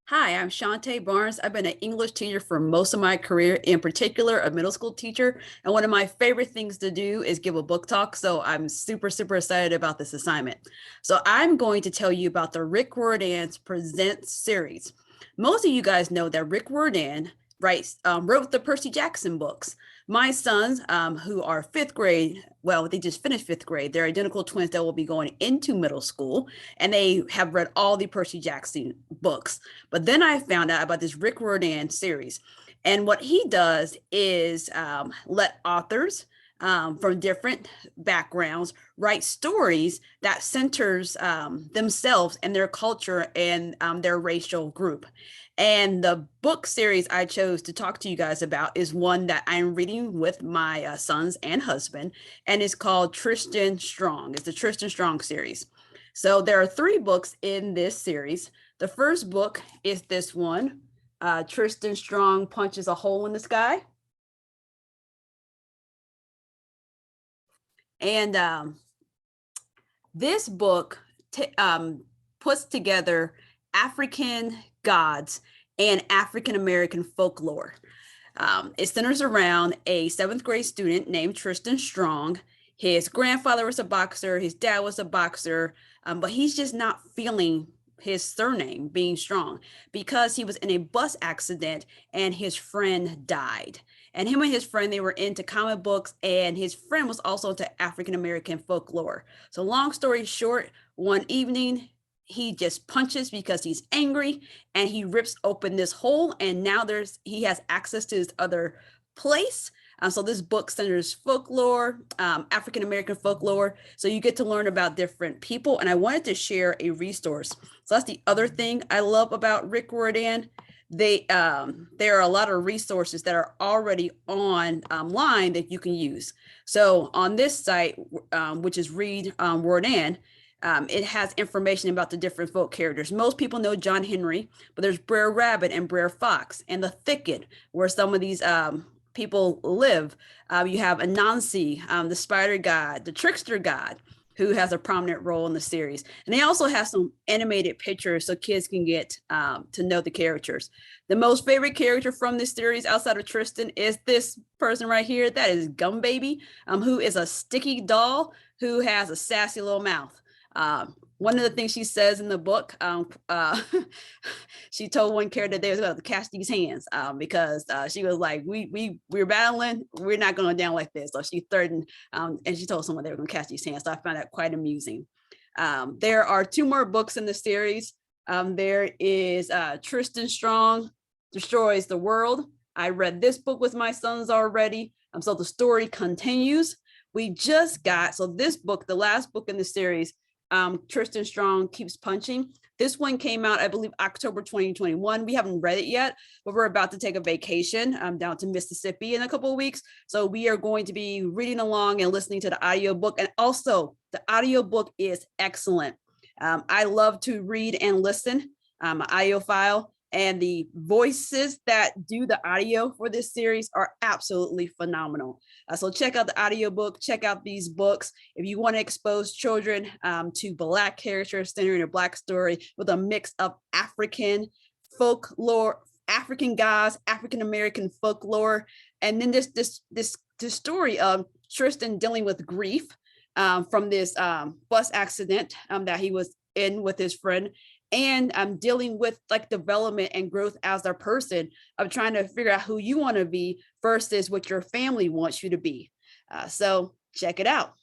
Hi, I'm Shantae Barnes. I've been an English teacher for most of my career, in particular, a middle school teacher. And one of my favorite things to do is give a book talk. So I'm super excited about this assignment. So I'm going to tell you about the Rick Riordan's Presents series. Most of you guys know that Rick Riordan wrote the Percy Jackson books. My sons, who are fifth grade, well, they just finished fifth grade. They're identical twins that will be going into middle school, and they have read all the Percy Jackson books. But then I found out about this Rick Riordan series. And what he does is let authors from different backgrounds write stories that centers themselves and their culture and their racial group. And the book series I chose to talk to you guys about is one that I'm reading with my sons and husband, and it's called Tristan Strong. It's the Tristan Strong series. So there are three books in this series. The first book is this one, Tristan Strong Punches a Hole in the Sky. And this book puts together African gods and African-American folklore. It centers around a seventh grade student named Tristan Strong. His grandfather was a boxer, his dad was a boxer, but he's just not feeling his surname being Strong because he was in a bus accident and his friend died. And him and his friend, they were into comic books, and his friend was also into African-American folklore. So long story short, one evening, he just punches because he's angry, and he rips open this hole, and now he has access to his other place. So this book centers folklore, African-American folklore. So you get to learn about different people. And I wanted to share a resource. So that's the other thing I love about Rick Riordan. There are a lot of resources that are already online that you can use. So on this site, which is Read Riordan, it has information about the different folk characters. Most people know John Henry, but there's Brer Rabbit and Brer Fox, and the thicket where some of these people live. You have Anansi, the spider god, the trickster god, who has a prominent role in the series. And they also have some animated pictures so kids can get to know the characters. The most favorite character from this series outside of Tristan is this person right here. That is Gum Baby, who is a sticky doll who has a sassy little mouth. One of the things she says in the book, she told one character they was going to catch these hands because she was like, we're battling, we're not going down like this. So she threatened, and she told someone they were going to catch these hands. So I found that quite amusing. There are two more books in the series. There is Tristan Strong Destroys the World. I read this book with my sons already. So the story continues. We just got, so this book, the last book in the series, Tristan Strong Keeps Punching. This one came out, I believe, October 2021. We haven't read it yet, but we're about to take a vacation down to Mississippi in a couple of weeks. So we are going to be reading along and listening to the audiobook. And also, the audiobook is excellent. I love to read and listen, an audiophile. And the voices that do the audio for this series are absolutely phenomenal. So check out the audiobook, check out these books. If you want to expose children to Black characters centering a Black story with a mix of African folklore, African gods, African-American folklore, and then this story of Tristan dealing with grief from this bus accident that he was in with his friend, and I'm dealing with like development and growth as a person of trying to figure out who you want to be versus what your family wants you to be. So check it out.